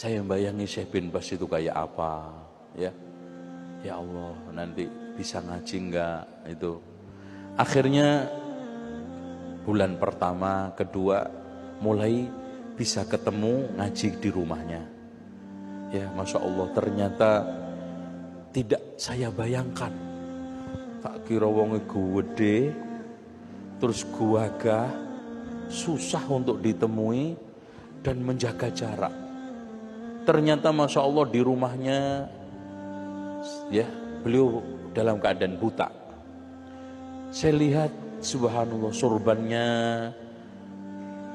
Saya membayangi Syekh bin Bas itu kayak apa, ya. Ya Allah, nanti bisa ngaji enggak itu. Akhirnya bulan pertama, kedua mulai bisa ketemu ngaji di rumahnya. Ya, Masya Allah, ternyata tidak saya bayangkan. Tak kira wonge gede, terus gagah, susah untuk ditemui dan menjaga jarak. Ternyata Masya Allah di rumahnya, ya, beliau dalam keadaan buta. Saya lihat subhanallah surbannya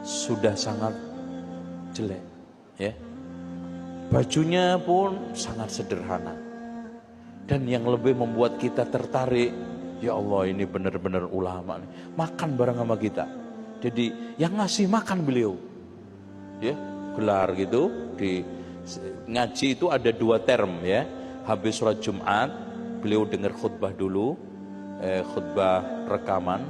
sudah sangat jelek, ya. Bajunya pun sangat sederhana. Dan yang lebih membuat kita tertarik, ya Allah ini benar-benar ulama nih. Makan bareng sama kita. Jadi yang ngasih makan beliau, ya, gelar gitu. Di ngaji itu ada 2 term, ya. Habis sholat Jumat beliau dengar khutbah dulu, khutbah rekaman,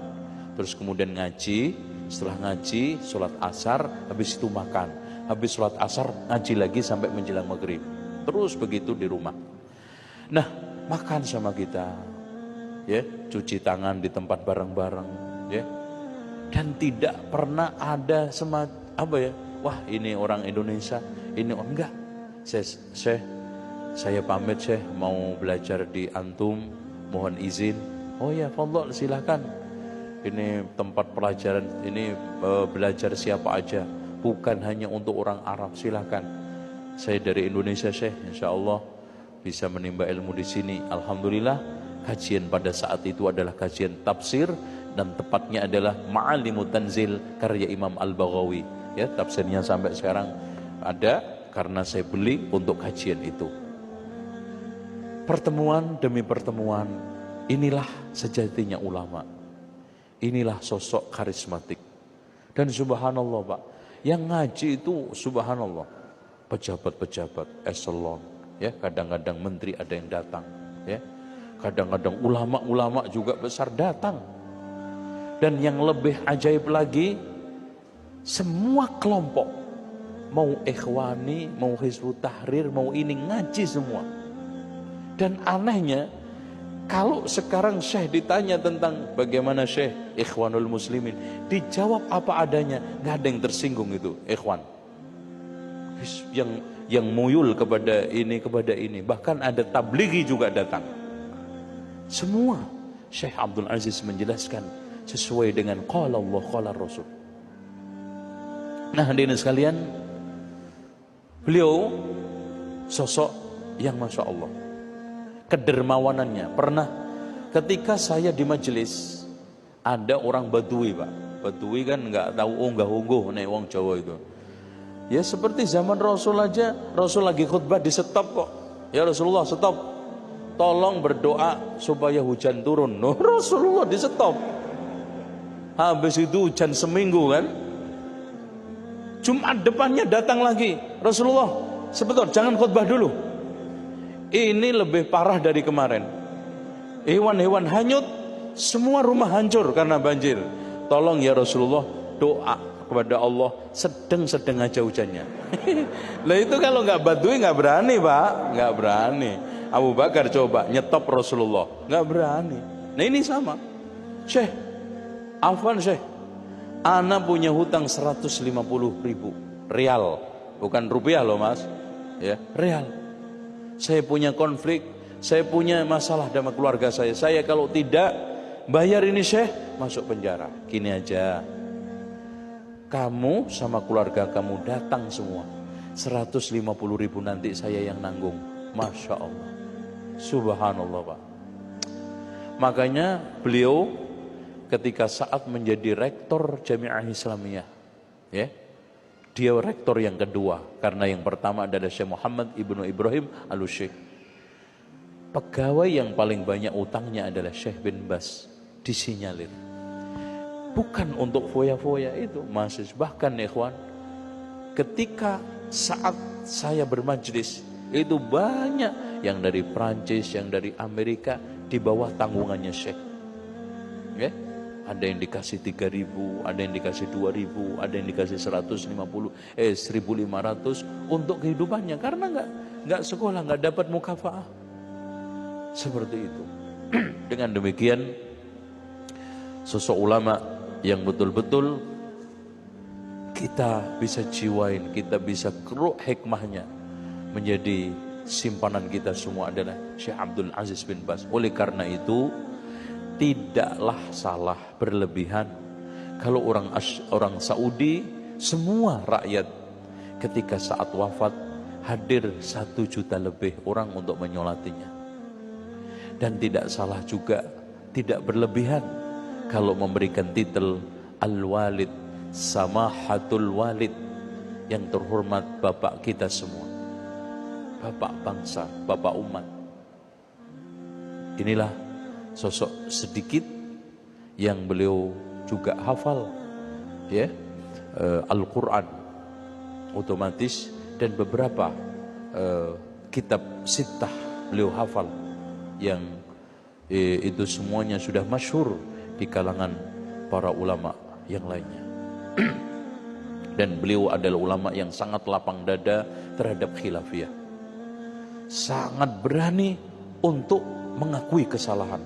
terus kemudian ngaji. Setelah ngaji sholat asar, habis itu makan. Habis sholat asar ngaji lagi sampai menjelang maghrib. Terus begitu di rumah. Nah, makan sama kita, ya, cuci tangan di tempat bareng-bareng, ya. Dan tidak pernah ada apa ya, wah ini orang Indonesia, ini enggak. Saya pamit Syekh, mau belajar di antum, mohon izin. Oh ya, fadhol silakan. Ini tempat pelajaran, ini belajar siapa aja, bukan hanya untuk orang Arab, silakan. Saya dari Indonesia Syekh, insya Allah bisa menimba ilmu di sini. Alhamdulillah, kajian pada saat itu adalah kajian tafsir dan tepatnya adalah Ma'alimut Tanzil karya Imam Al-Baghawi. Ya, tafsirnya sampai sekarang ada karena saya beli untuk kajian itu. Pertemuan demi pertemuan, inilah sejatinya ulama. Inilah sosok karismatik. Dan subhanallah Pak, yang ngaji itu subhanallah pejabat-pejabat eselon, ya, kadang-kadang menteri ada yang datang, ya, kadang-kadang ulama-ulama juga besar datang. Dan yang lebih ajaib lagi, semua kelompok, mau ikhwani, mau Hizbut Tahrir, mau ini ngaji semua. Dan anehnya, kalau sekarang Syekh ditanya tentang bagaimana Syekh Ikhwanul Muslimin, dijawab apa adanya, nggak ada yang tersinggung itu ikhwan. Yang muyul kepada ini, bahkan ada tablighi juga datang. Semua Syekh Abdul Aziz menjelaskan sesuai dengan qala Allah qala Rasul. Nah, hadirin sekalian, beliau sosok yang Masya Allah, kedermawanannya. Pernah ketika saya di majelis, ada orang Badui Pak. Badui kan nggak tahu unggah-ungguh nih wong Jawa itu. Ya seperti zaman Rasul aja, Rasul lagi khutbah di stop kok. Ya Rasulullah stop, tolong berdoa supaya hujan turun. No, Rasulullah di stop. Habis itu hujan seminggu kan. Jumat depannya datang lagi, Rasulullah sebentar jangan khutbah dulu. Ini lebih parah dari kemarin. Hewan-hewan hanyut, semua rumah hancur karena banjir. Tolong ya Rasulullah, doa kepada Allah, sedang aja hujannya. Lah itu kalau nggak Badui nggak berani Pak, nggak berani. Abu Bakar coba nyetop Rasulullah, nggak berani. Nah ini sama. Syekh, afwan Syekh, ana punya hutang 150.000 rial, bukan rupiah loh Mas, ya rial. Saya punya konflik, saya punya masalah sama keluarga saya. Saya kalau tidak bayar ini Syekh, masuk penjara. Gini aja, kamu sama keluarga kamu datang semua, 150.000 nanti saya yang nanggung. Masya Allah, subhanallah Pak. Makanya beliau ketika saat menjadi rektor Jami'ah Islamiyah, ya, dia rektor yang kedua, karena yang pertama adalah Syekh Muhammad Ibnu Ibrahim Al-Syekh. Pegawai yang paling banyak utangnya adalah Syekh bin Bas, disinyalir. Bukan untuk foya-foya itu, masih bahkan ikhwan, ketika saat saya bermajlis, itu banyak yang dari Prancis, yang dari Amerika, di bawah tanggungannya Syekh. Ya? Ada yang dikasih 3.000, ada yang dikasih 2.000, ada yang dikasih 1.500 untuk kehidupannya karena nggak sekolah, nggak dapat mukafaah. Seperti itu. Dengan demikian sosok ulama yang betul-betul kita bisa jiwain, kita bisa keruk hikmahnya menjadi simpanan kita semua adalah Syekh Abdul Aziz bin Baz. Oleh karena itu tidaklah salah berlebihan kalau orang Saudi semua rakyat ketika saat wafat hadir 1 juta lebih orang untuk menyolatinya. Dan tidak salah juga, tidak berlebihan kalau memberikan titel Al-Walid, Samahatul Walid, yang terhormat bapak kita semua, bapak bangsa, bapak umat. Inilah sosok sedikit yang beliau juga hafal ya Al-Quran otomatis, dan beberapa kitab sittah beliau hafal yang itu semuanya sudah masyhur di kalangan para ulama yang lainnya. Dan beliau adalah ulama yang sangat lapang dada terhadap khilafiyah, sangat berani untuk mengakui kesalahan.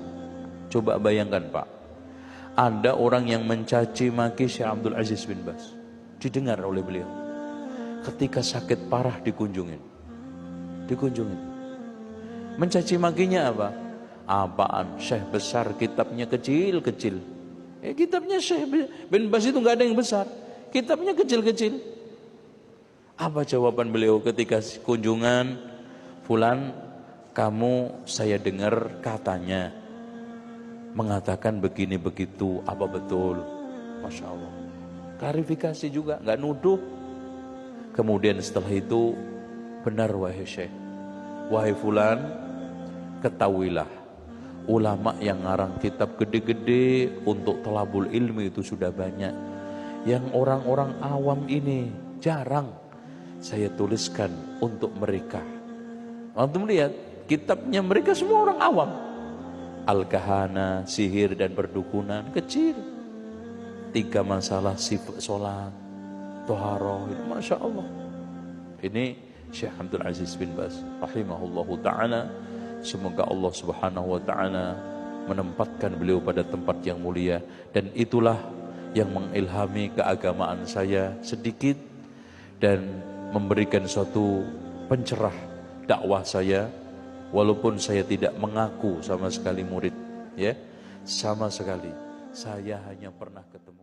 Coba bayangkan Pak, ada orang yang mencaci maki Syekh Abdul Aziz bin Baz, didengar oleh beliau. Ketika sakit parah dikunjungin. Mencaci makinya apa? Apaan? Syekh besar, kitabnya kecil-kecil. Kitabnya Syekh bin Baz itu nggak ada yang besar, kitabnya kecil-kecil. Apa jawaban beliau ketika kunjungan? Fulan, kamu saya dengar katanya mengatakan begini begitu, apa betul? Masya Allah. Klarifikasi juga, nggak nuduh. Kemudian setelah itu, benar wahai Syekh, wahai Fulan, ketahuilah ulama yang ngarang kitab gede-gede untuk thalabul ilmi itu sudah banyak. Yang orang-orang awam ini jarang saya tuliskan untuk mereka. Antum lihat kitabnya mereka semua orang awam. Al-Kahana, sihir dan perdukunan kecil. 3 masalah sifat sholat, toharoh, Masya Allah. Ini Syekh Abdul Aziz bin Baz rahimahullahu ta'ala. Semoga Allah subhanahu wa ta'ala menempatkan beliau pada tempat yang mulia. Dan itulah yang mengilhami keagamaan saya sedikit dan memberikan suatu pencerah dakwah saya. Walaupun saya tidak mengaku sama sekali murid, ya, sama sekali saya hanya pernah ketemu